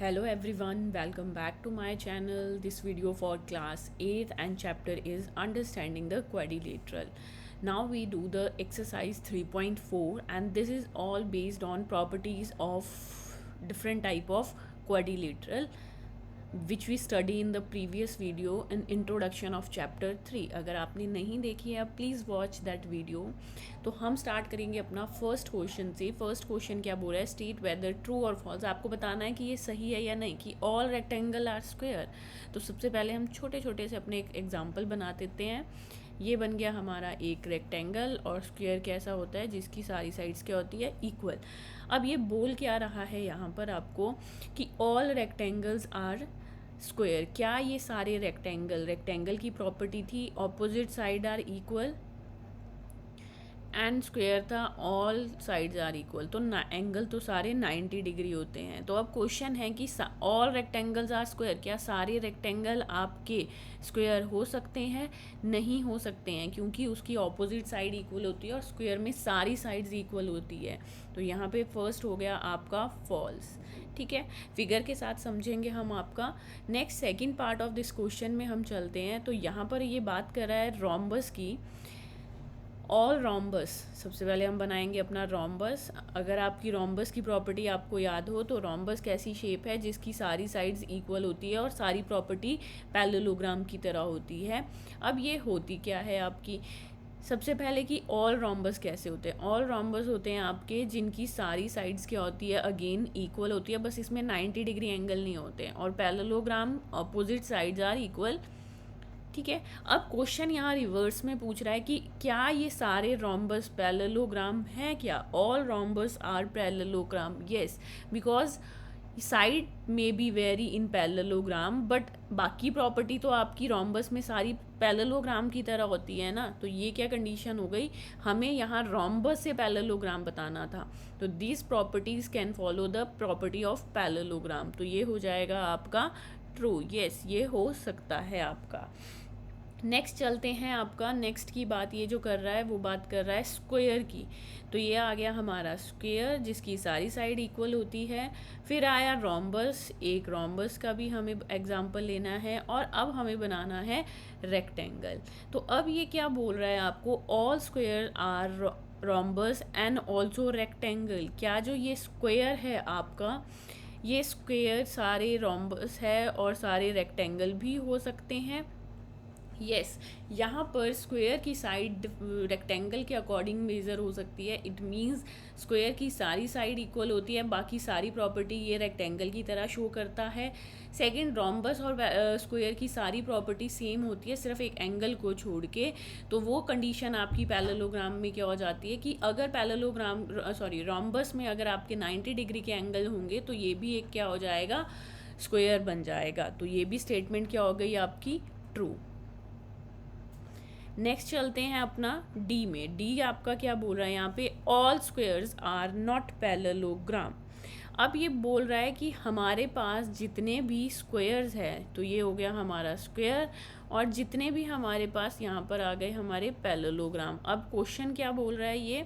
Hello everyone, welcome back to my channel. This video for class 8th and chapter is understanding the quadrilateral. Now we do the exercise 3.4 and this is all based on properties of different type of quadrilateral which we study in the previous video in introduction of chapter 3. अगर आपने नहीं देखी है please watch that video. तो हम start करेंगे अपना first question से. फर्स्ट क्वेश्चन क्या बोल रहा है, स्टेट वेदर ट्रू और फॉल्स. आपको बताना है कि ये सही है या नहीं, कि ऑल रेक्टेंगल आर स्क्वायर. तो सबसे पहले हम छोटे छोटे से अपने एक एग्जाम्पल बना देते हैं. ये बन गया हमारा एक रेक्टेंगल, और स्क्वायर कैसा होता है जिसकी सारी साइड्स क्या होती है, इक्वल. अब ये बोल क्या रहा है यहाँ पर आपको कि ऑल रेक्टेंगल्स आर स्क्वायर. क्या ये सारे रेक्टेंगल की प्रॉपर्टी थी opposite side are equal, and square था ऑल साइड्स आर इक्वल. तो एंगल तो सारे 90 डिग्री होते हैं. तो अब क्वेश्चन है कि ऑल रेक्टेंगल्स आर स्क्वायर. क्या सारे रेक्टेंगल आपके स्क्वायर हो सकते हैं? नहीं हो सकते हैं, क्योंकि उसकी ऑपोजिट साइड इक्वल होती है और स्क्वायर में सारी साइड्स इक्वल होती है. तो यहाँ पे फर्स्ट हो गया आपका फॉल्स. ठीक है, फिगर के साथ समझेंगे हम आपका. Next second part of this question में हम चलते हैं. तो यहाँ पर ये बात कर रहा है रोम्बस की. ऑल रोम्बस, सबसे पहले हम बनाएंगे अपना रोम्बस. अगर आपकी रोम्बस की प्रॉपर्टी आपको याद हो तो रोम्बस कैसी शेप है जिसकी सारी साइड्स इक्वल होती है और सारी प्रॉपर्टी पैरेललोग्राम की तरह होती है. अब ये होती क्या है आपकी, सबसे पहले कि ऑल रोम्बस कैसे होते हैं. ऑल रोम्बस होते हैं आपके जिनकी सारी साइड्स क्या होती है, अगेन इक्वल होती है, बस इसमें 90 डिग्री एंगल नहीं होते हैं. और parallelogram opposite sides are equal. ठीक है, अब क्वेश्चन यहाँ रिवर्स में पूछ रहा है कि क्या ये सारे रोम्बस पैरेललोग्राम हैं. क्या all rhombus are parallelogram? Yes, because side में be vary in parallelogram, but बाकी प्रॉपर्टी तो आपकी रोम्बस में सारी पैरेललोग्राम की तरह होती है ना. तो ये क्या कंडीशन हो गई, हमें यहाँ रोम्बस से पैरेललोग्राम बताना था. तो this properties can follow the property of parallelogram. तो ये हो जाएगा आपका ट्रू. यस, ये हो सकता है आपका. नेक्स्ट चलते हैं. आपका नेक्स्ट की बात ये जो कर रहा है वो बात कर रहा है स्क्वायर की. तो ये आ गया हमारा स्क्वायर जिसकी सारी साइड इक्वल होती है. फिर आया रोम्बस, एक रोम्बस का भी हमें एग्जांपल लेना है, और अब हमें बनाना है रेक्टेंगल. तो अब ये क्या बोल रहा है आपको, all square are rhombus and also rectangle. क्या जो ये स्क्वायर है आपका, ये स्क्वायर सारे रोम्बस है और सारे रेक्टेंगल भी हो सकते हैं. यस, यहाँ पर स्क्वायर की साइड रेक्टेंगल के अकॉर्डिंग मेज़र हो सकती है. इट मीन्स स्क्वायर की सारी साइड इक्वल होती है, बाकी सारी प्रॉपर्टी ये रेक्टेंगल की तरह शो करता है. सेकंड, रोम्बस और स्क्वायर की सारी प्रॉपर्टी सेम होती है सिर्फ एक एंगल को छोड़ के. तो वो कंडीशन आपकी पैरेललोग्राम में क्या हो जाती है कि अगर रोम्बस में अगर आपके 90 डिग्री के एंगल होंगे तो ये भी एक क्या हो जाएगा, स्क्वायर बन जाएगा. तो ये भी स्टेटमेंट क्या हो गई आपकी, ट्रू. नेक्स्ट चलते हैं अपना डी में. डी आपका क्या बोल रहा है यहाँ पे, all squares are not parallelogram. अब ये बोल रहा है कि हमारे पास जितने भी स्क्वायर्स हैं, तो ये हो गया हमारा स्क्वायर, और जितने भी हमारे पास यहाँ पर आ गए हमारे पैरेललोग्राम. अब क्वेश्चन क्या बोल रहा है ये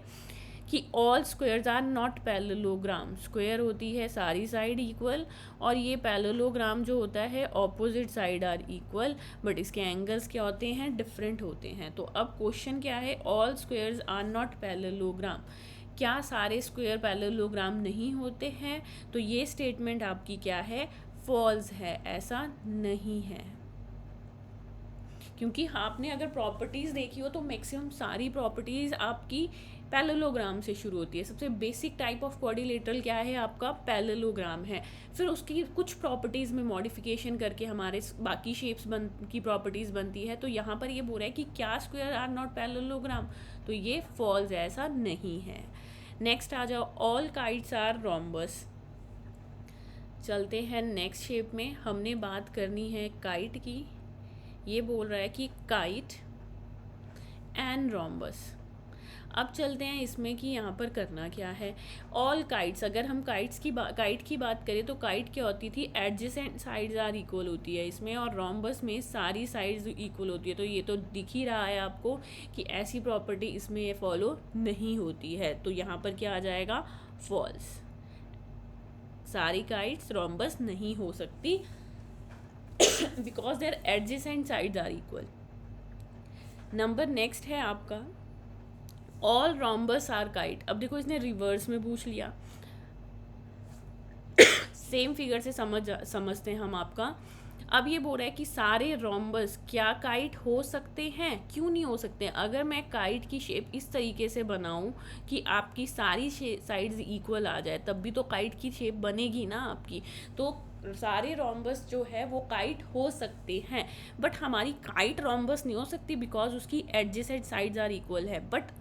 कि all squares are not parallelogram. Square होती है सारी साइड इक्वल, और ये पैरेललोग्राम जो होता है opposite side are equal, but इसके एंगल्स क्या होते हैं, डिफरेंट होते हैं. तो अब क्वेश्चन क्या है, all squares are not parallelogram. क्या सारे स्क्वायर पैरेललोग्राम नहीं होते हैं? तो ये स्टेटमेंट आपकी क्या है, फॉल्स है. ऐसा नहीं है, क्योंकि आपने अगर प्रॉपर्टीज़ देखी हो तो मैक्सिमम सारी प्रॉपर्टीज़ आपकी पैरेललोग्राम से शुरू होती है. सबसे बेसिक टाइप ऑफ क्वाड्रिलेटरल क्या है आपका, पैरेललोग्राम है. फिर उसकी कुछ प्रॉपर्टीज़ में मॉडिफिकेशन करके हमारे बाकी शेप्स की प्रॉपर्टीज़ बनती है. तो यहाँ पर ये बोल रहा है कि क्या स्क्वायर आर नॉट पैरेललोग्राम. तो ये फॉल्स है, ऐसा नहीं है. नेक्स्ट आ जाओ, ऑल काइट्स आर रोम्बस. चलते हैं नेक्स्ट शेप में. हमने बात करनी है काइट की. ये बोल रहा है कि काइट एंड रोम्बस. अब चलते हैं इसमें कि यहाँ पर करना क्या है. ऑल काइट्स, अगर हम काइट की बात करें तो काइट क्या होती थी, एडजेसेंट साइड्स आर इक्वल होती है इसमें, और रोम्बस में सारी साइड्स इक्वल होती है. तो ये तो दिख ही रहा है आपको कि ऐसी प्रॉपर्टी इसमें ये फॉलो नहीं होती है. तो यहाँ पर क्या आ जाएगा, फॉल्स. सारी काइट्स रोम्बस नहीं हो सकती because their adjacent sides are equal. Number next है आपका ऑल रोम्बस आर काइट। अब देखो इसने रिवर्स में पूछ लिया, सेम फिगर से समझते हैं हम आपका। अब ये बोल रहा है कि सारे रोम्बस क्या काइट हो सकते हैं, क्यों नहीं हो सकते। अगर मैं काइट की शेप इस तरीके से बनाऊं कि आपकी सारी साइड्स इक्वल आ जाए तब भी तो काइट की शेप बनेगी ना आपकी। तो सारे रोम्बस जो है वो काइट हो सकते हैं, बट हमारी काइट रोम्बस नहीं हो सकती बिकॉज उसकी एडजेसेंट साइड्स आर इक्वल है। बट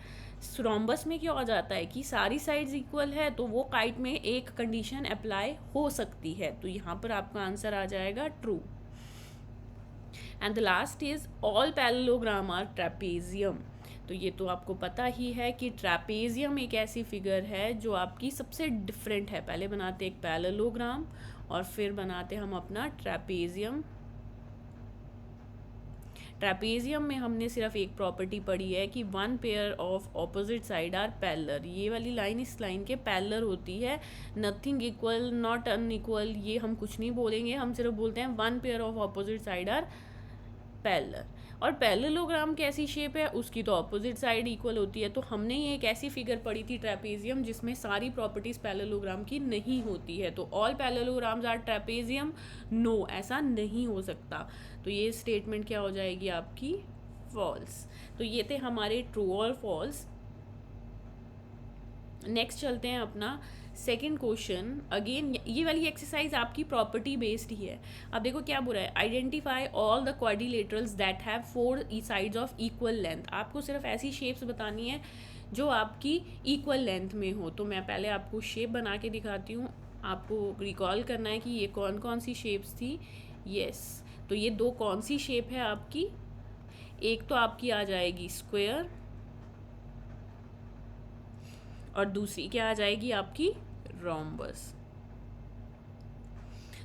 रोम्बस में क्या हो जाता है कि सारी साइड्स इक्वल है तो वो काइट में एक कंडीशन अप्लाई हो सकती है, तो यहाँ पर आपका आंसर आ जाएगा true. And the last is all parallelogram are trapezium. तो ये तो आपको पता ही है कि ट्रेपेजियम एक ऐसी फिगर है जो आपकी सबसे डिफरेंट है। पहले बनाते एक पैरेललोग्राम और फिर बनाते हम अपना ट्रेपेजियम। ट्रेपेजियम में हमने सिर्फ एक प्रॉपर्टी पढ़ी है कि one pair of opposite side are parallel. ये वाली लाइन इस लाइन के पैरेलल होती है, नथिंग इक्वल नॉट अनइक्वल ये हम कुछ नहीं बोलेंगे, हम सिर्फ बोलते हैं one pair of opposite side are parallel. और पैरेललोग्राम कैसी शेप है, उसकी तो ऑपोजिट साइड इक्वल होती है। तो हमने ये एक ऐसी फिगर पढ़ी थी ट्रेपेजियम जिसमें सारी प्रॉपर्टीज पैरेललोग्राम की नहीं होती है। तो all parallelograms are trapezium, no ऐसा नहीं हो सकता। तो ये स्टेटमेंट क्या हो जाएगी आपकी, फॉल्स। तो ये थे हमारे ट्रू और फॉल्स। नेक्स्ट चलते हैं अपना सेकेंड क्वेश्चन। अगेन ये वाली एक्सरसाइज आपकी प्रॉपर्टी बेस्ड ही है। अब देखो क्या बुरा है, identify all the quadrilaterals that have 4 sides of equal length. आपको सिर्फ ऐसी शेप्स बतानी है जो आपकी इक्वल लेंथ में हो। तो मैं पहले आपको शेप बना के दिखाती हूँ, आपको रिकॉल करना है कि ये कौन कौन सी शेप्स थी। यस, तो ये दो कौन सी शेप है आपकी, एक तो आपकी आ जाएगी स्क्वायर और दूसरी क्या आ जाएगी आपकी रोम्बस।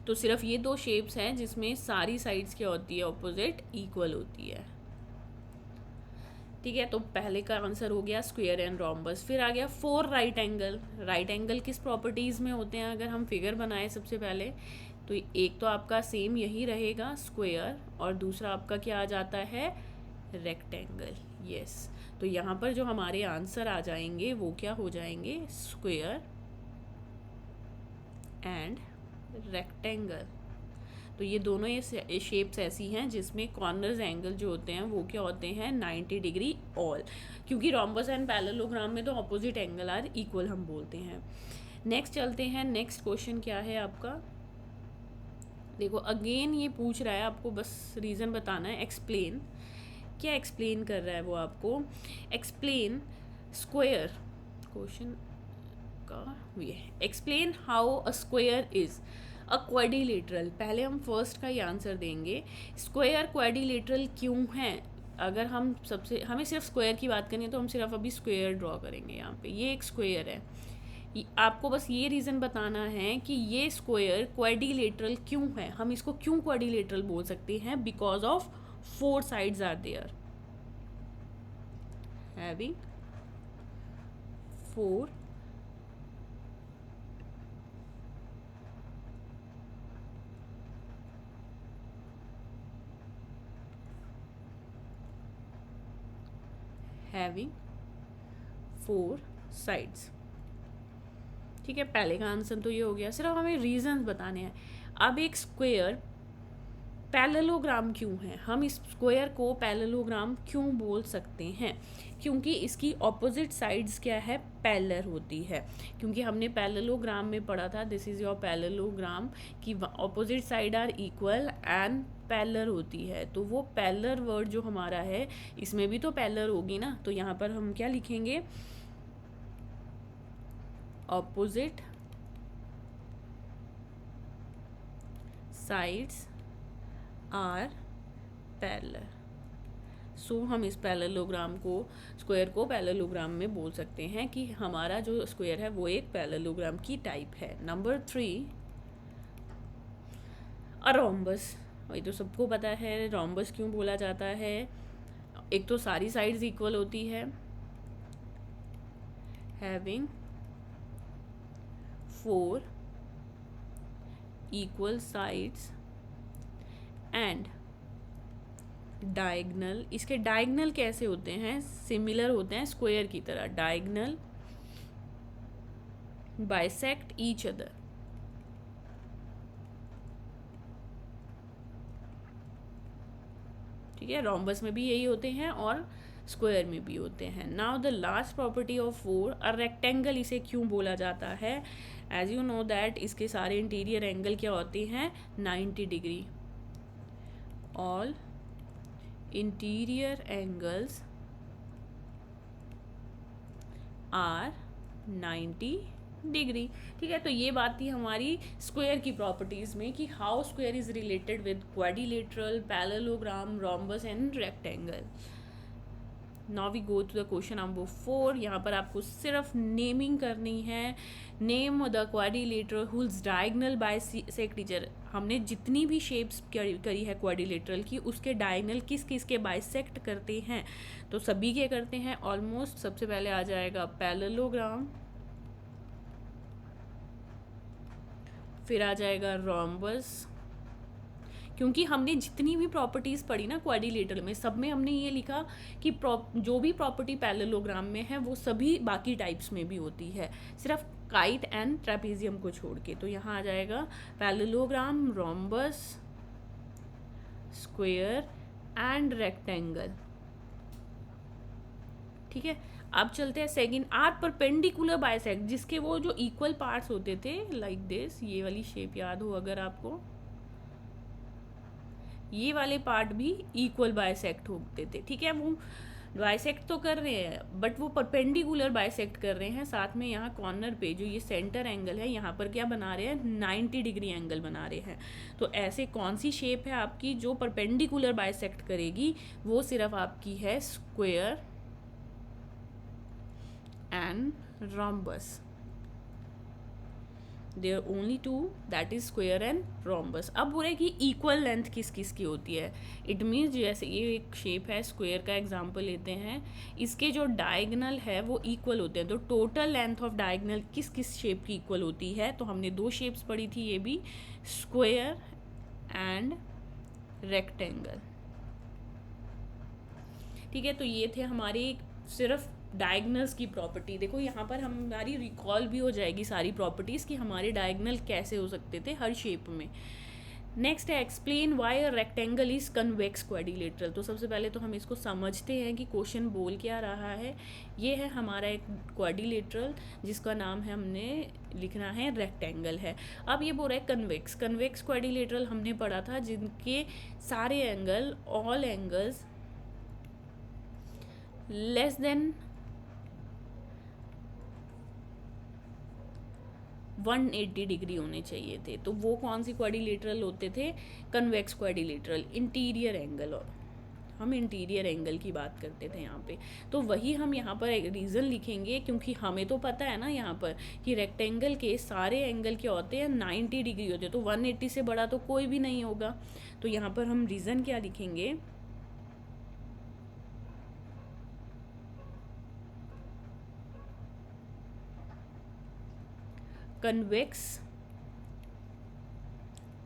तो सिर्फ ये दो शेप्स हैं जिसमें सारी साइड्स क्या होती है, ऑपोजिट इक्वल होती है। ठीक है, तो पहले का आंसर हो गया स्क्वायर एंड रोम्बस। फिर आ गया 4 राइट एंगल। राइट एंगल किस प्रॉपर्टीज में होते हैं, अगर हम फिगर बनाए सबसे पहले तो एक तो आपका सेम यही रहेगा स्क्वायर और दूसरा आपका क्या आ जाता है, रेक्टेंगल। यस, तो यहाँ पर जो हमारे आंसर आ जाएंगे वो क्या हो जाएंगे, स्क्वायर एंड रेक्टेंगल। तो ये दोनों ये शेप्स ऐसी हैं जिसमें कॉर्नर्स एंगल जो होते हैं वो क्या होते हैं 90 डिग्री ऑल, क्योंकि रोम्बस एंड पैरेललोग्राम में तो ऑपोजिट एंगल आर इक्वल हम बोलते हैं। नेक्स्ट चलते हैं, नेक्स्ट क्वेश्चन क्या है आपका। देखो अगेन ये पूछ रहा है आपको, बस रीज़न बताना है। एक्सप्लेन, क्या एक्सप्लेन कर रहा है वो आपको, एक्सप्लेन स्क्वायर, क्वेश्चन का ये explain how a square is a quadrilateral. पहले हम फर्स्ट का ही आंसर देंगे, स्क्वायर क्वाड्रिलेटरल क्यों है। अगर हम सबसे हमें सिर्फ स्क्वायर की बात करनी है तो हम सिर्फ अभी स्क्वायर ड्रॉ करेंगे। यहाँ पे ये एक स्क्वायर है, आपको बस ये रीज़न बताना है कि ये स्क्वायर क्वाड्रिलेटरल क्यों है। हम इसको क्यों क्वाड्रिलेटरल बोल सकते हैं, because of 4 sides are there, having 4 having 4 sides। ठीक है, पहले का आंसर तो ये हो गया, सिर्फ हमें रीजंस बताने हैं। अब एक स्क्वायर पैरेललोग्राम क्यों है, हम इस स्क्वायर को पैरेललोग्राम क्यों बोल सकते हैं, क्योंकि इसकी ऑपोजिट साइड्स क्या है, पैरेलल होती है। क्योंकि हमने पैरेललोग्राम में पढ़ा था, दिस इज योर पैरेललोग्राम, कि opposite side are equal and parallel होती है। तो वो पैरेलल वर्ड जो हमारा है इसमें भी तो पैरेलल होगी ना। तो यहाँ पर हम क्या लिखेंगे, ऑपोजिट साइड्स आर पैरेलल। सो हम इस पैरेललोग्राम को, स्क्वायर को पैरेललोग्राम में बोल सकते हैं कि हमारा जो स्क्वायर है वो एक पैरेललोग्राम की टाइप है। Number 3 a rhombus. वही तो सबको पता है रोम्बस क्यों बोला जाता है, एक तो सारी साइड्स इक्वल होती है, having 4 equal sides and diagonal, इसके डायगनल कैसे होते हैं, सिमिलर होते हैं स्क्वायर की तरह, डायगनल बाइसेक्ट ईच अदर। ठीक है, रोम्बस में भी यही होते हैं और स्क्वायर में भी होते हैं। Now the last property of four, a rectangle इसे क्यों बोला जाता है, एज यू नो दैट इसके सारे इंटीरियर एंगल क्या होते हैं, 90 degree. All interior angles are 90 degree. ठीक है, तो ये बात थी हमारी स्क्वायर की प्रॉपर्टीज में कि how square is related with quadrilateral, parallelogram, rhombus and rectangle. Now we go to the question number 4। यहाँ पर आपको सिर्फ नेमिंग करनी है, name the quadrilateral whose diagonal bisect each other. हमने जितनी भी शेप्स करी है क्वाड्रिलेटरल की, उसके डायगनल किस किस के बाइसेक्ट करते हैं, तो सभी के करते हैं ऑलमोस्ट। सबसे पहले आ जाएगा पैरेललोग्राम, फिर आ जाएगा रोम्बस, क्योंकि हमने जितनी भी प्रॉपर्टीज़ पढ़ी ना क्वाड्रिलेटरल में, सब में हमने ये लिखा कि जो भी प्रॉपर्टी पैरेललोग्राम में है वो सभी बाकी टाइप्स में भी होती है, सिर्फ काइट एंड ट्रेपेजियम को छोड़ के। तो यहाँ आ जाएगा parallelogram, rhombus, square and rectangle. ठीक है, अब चलते हैं सेकंड, आर परपेंडिकुलर बाइसेक्ट, जिसके वो जो इक्वल पार्ट्स होते थे लाइक दिस, ये वाली शेप याद हो अगर आपको, ये वाले पार्ट भी इक्वल बाइसेक्ट होते थे। ठीक है, वो बाइसेक्ट तो कर रहे हैं बट वो परपेंडिकुलर बाइसेक्ट कर रहे हैं। साथ में यहाँ कॉर्नर पे जो ये सेंटर एंगल है, यहाँ पर क्या बना रहे हैं, 90 डिग्री एंगल बना रहे हैं। तो ऐसे कौन सी शेप है आपकी जो परपेंडिकुलर बाइसेक्ट करेगी, वो सिर्फ आपकी है square and rhombus. There only two, that is square and rhombus. अब बोले कि इक्वल लेंथ किस किस की होती है, इट मीन्स जैसे ये एक शेप है, स्क्वायर का एग्जांपल लेते हैं, इसके जो डायगनल है वो इक्वल होते हैं। तो टोटल लेंथ ऑफ डायगनल किस किस शेप की इक्वल होती है, तो हमने दो शेप्स पढ़ी थी, ये भी स्क्वायर एंड रेक्टेंगल। ठीक है, तो ये थे हमारे सिर्फ डायगनल्स की प्रॉपर्टी। देखो यहाँ पर हमारी रिकॉल भी हो जाएगी सारी प्रॉपर्टीज़ कि हमारे डायगनल कैसे हो सकते थे हर शेप में। नेक्स्ट है explain why a rectangle is convex quadrilateral. तो सबसे पहले तो हम इसको समझते हैं कि क्वेश्चन बोल क्या रहा है। ये है हमारा एक क्वाड्रिलेटरल जिसका नाम है, हमने लिखना है रेक्टेंगल है। अब ये बोल रहा है कन्वेक्स, कन्वेक्स क्वाड्रिलेटरल हमने पढ़ा था जिनके सारे angle, all angles less than 180 degree होने चाहिए थे। तो वो कौन सी क्वाड्रिलेटरल होते थे, कन्वेक्स क्वाड्रिलेटरल। इंटीरियर एंगल, और हम इंटीरियर एंगल की बात करते थे यहाँ पे, तो वही हम यहाँ पर एक रीज़न लिखेंगे, क्योंकि हमें तो पता है ना यहाँ पर कि रेक्टेंगल के सारे एंगल क्या होते हैं, 90 डिग्री होते हैं। तो 180 से बड़ा तो कोई भी नहीं होगा। तो यहाँ पर हम रीज़न क्या लिखेंगे, convex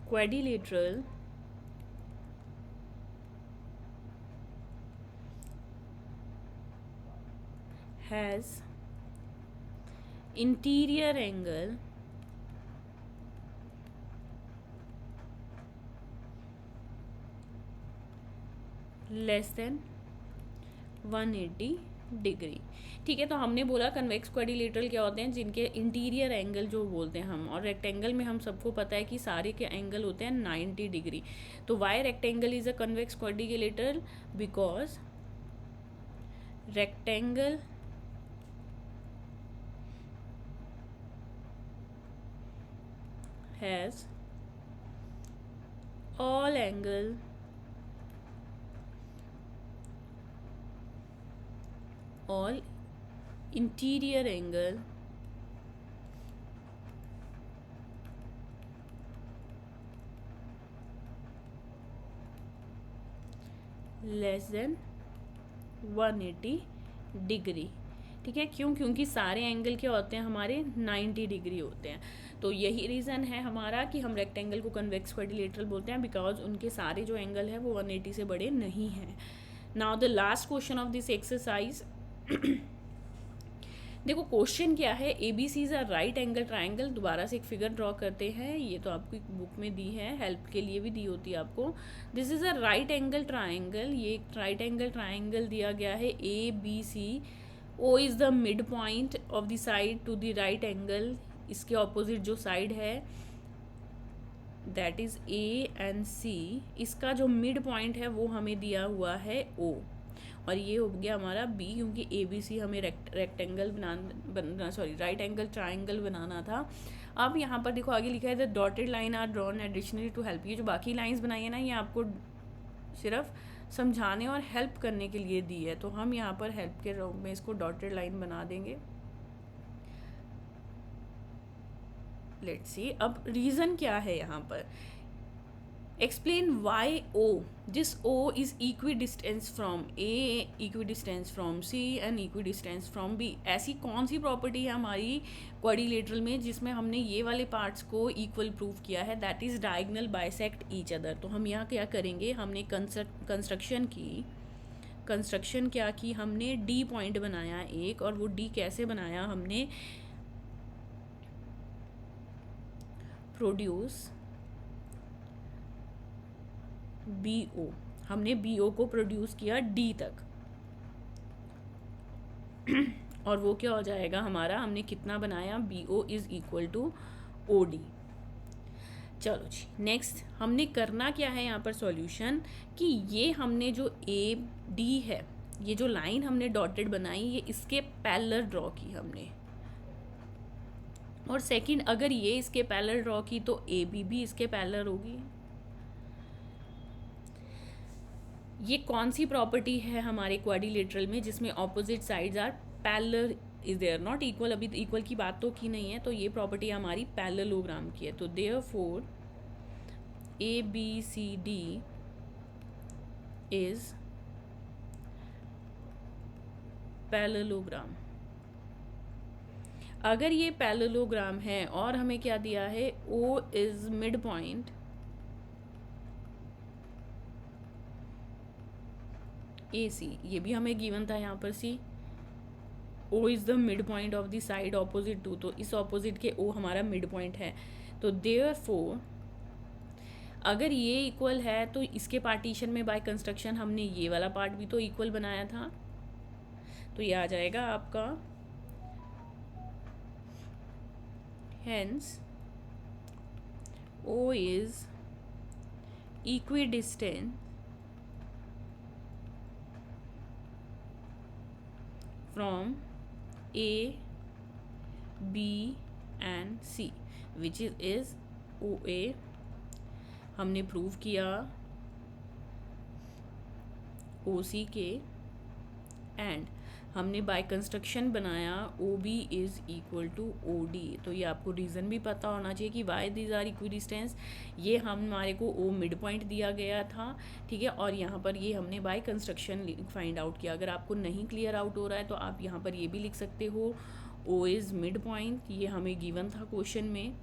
quadrilateral has interior angle less than 180 degree. ठीक है, तो हमने बोला कन्वेक्स क्वाड्रिलेटरल क्या होते हैं, जिनके इंटीरियर एंगल जो बोलते हैं हम, और रेक्टेंगल में हम सबको पता है कि सारे के एंगल होते हैं 90 डिग्री। तो why rectangle is a convex quadrilateral, because rectangle has all angle all interior angle less than 180 degree. ठीक है, क्यों? क्योंकि सारे एंगल क्या होते हैं हमारे 90 डिग्री होते हैं। तो यही रीज़न है हमारा कि हम रेक्टेंगल को कन्वेक्स क्वाड्रिलेटरल बोलते हैं, बिकॉज उनके सारे जो एंगल है वो 180 से बड़े नहीं हैं। Now the last question of this exercise. देखो क्वेश्चन क्या है, A B C is a right angle triangle. दोबारा से एक फिगर ड्रॉ करते हैं, ये तो आपकी बुक में दी है, हेल्प के लिए भी दी होती है आपको। This is a right angle triangle, ये एक राइट एंगल ट्राइंगल दिया गया है A B C. O is the mid point of the side to the right angle, इसके ऑपोजिट जो साइड है that is A and C, इसका जो मिड पॉइंट है वो हमें दिया हुआ है ओ, और ये हो गया हमारा बी, क्योंकि ए बी सी हमें रेक्टेंगल बनाना सॉरी राइट एंगल ट्राइंगल बनाना था। अब यहाँ पर देखो आगे लिखा है the dotted line are drawn additionally to help. ये जो बाकी लाइंस बनाई है ना, ये आपको सिर्फ समझाने और हेल्प करने के लिए दी है, तो हम यहाँ पर हेल्प के रूप में इसको डॉटेड लाइन बना देंगे। लेट्स सी अब रीज़न क्या है यहाँ पर। Explain why O, this O is equidistance from A, equidistance from C and equidistance from B. ऐसी कौन सी प्रॉपर्टी है हमारी क्वाड्रिलेटरल में जिसमें हमने ये वाले पार्ट्स को इक्वल प्रूव किया है, that is diagonal bisect each other. तो हम यहाँ क्या करेंगे, हमने कंस्ट्रक्शन क्या की, हमने डी पॉइंट बनाया एक, और वो डी कैसे बनाया, हमने प्रोड्यूस बी ओ, हमने बी ओ को प्रोड्यूस किया डी तक और वो क्या हो जाएगा हमारा, हमने कितना बनाया, B O is equal to O D. चलो जी नेक्स्ट हमने करना क्या है यहाँ पर सॉल्यूशन, कि ये हमने जो ए डी है, ये जो लाइन हमने डॉटेड बनाई, ये इसके पैरेलल ड्रॉ की हमने, और सेकंड अगर ये इसके पैरेलल ड्रॉ की तो ए बी भी इसके पैरेलल होगी। ये कौन सी प्रॉपर्टी है हमारे क्वाड्रिलेटरल में जिसमें opposite sides are parallel is there not equal. अभी इक्वल की बात तो की नहीं है, तो ये प्रॉपर्टी हमारी पैरेललोग्राम की है। तो therefore A B C D is parallelogram. अगर ये पैरेललोग्राम है और हमें क्या दिया है, O is mid point A C, ये भी हमें गिवन था यहाँ पर C, O is the mid point of the side opposite to, तो इस ऑपोजिट के ओ हमारा मिड पॉइंट है। तो देयरफॉर अगर ये इक्वल है तो इसके पार्टीशन में बाय कंस्ट्रक्शन हमने ये वाला पार्ट भी तो इक्वल बनाया था, तो ये आ जाएगा आपका hence O is equidistant from A, B and C which is OA। हमने प्रूव किया OC के, एंड हमने बाय कंस्ट्रक्शन बनाया OB is equal to OD। तो ये आपको रीज़न भी पता होना चाहिए कि why these are equidistance. ये हमारे को O मिड पॉइंट दिया गया था, ठीक है, और यहाँ पर ये हमने बाय कंस्ट्रक्शन फाइंड आउट किया। अगर आपको नहीं क्लियर आउट हो रहा है तो आप यहाँ पर ये भी लिख सकते हो O इज़ मिड पॉइंट, ये हमें गिवन था क्वेश्चन में,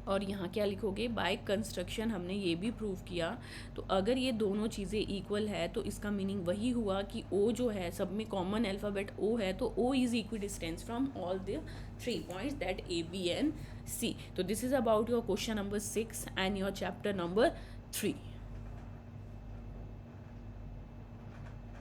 और यहाँ क्या लिखोगे, बाय कंस्ट्रक्शन हमने ये भी प्रूव किया। तो अगर ये दोनों चीज़ें इक्वल है तो इसका मीनिंग वही हुआ कि ओ जो है सब में कॉमन अल्फ़ाबेट ओ है, तो O is equidistance from all the 3 points that A B and C. तो this is about your question number 6 and your chapter number 3।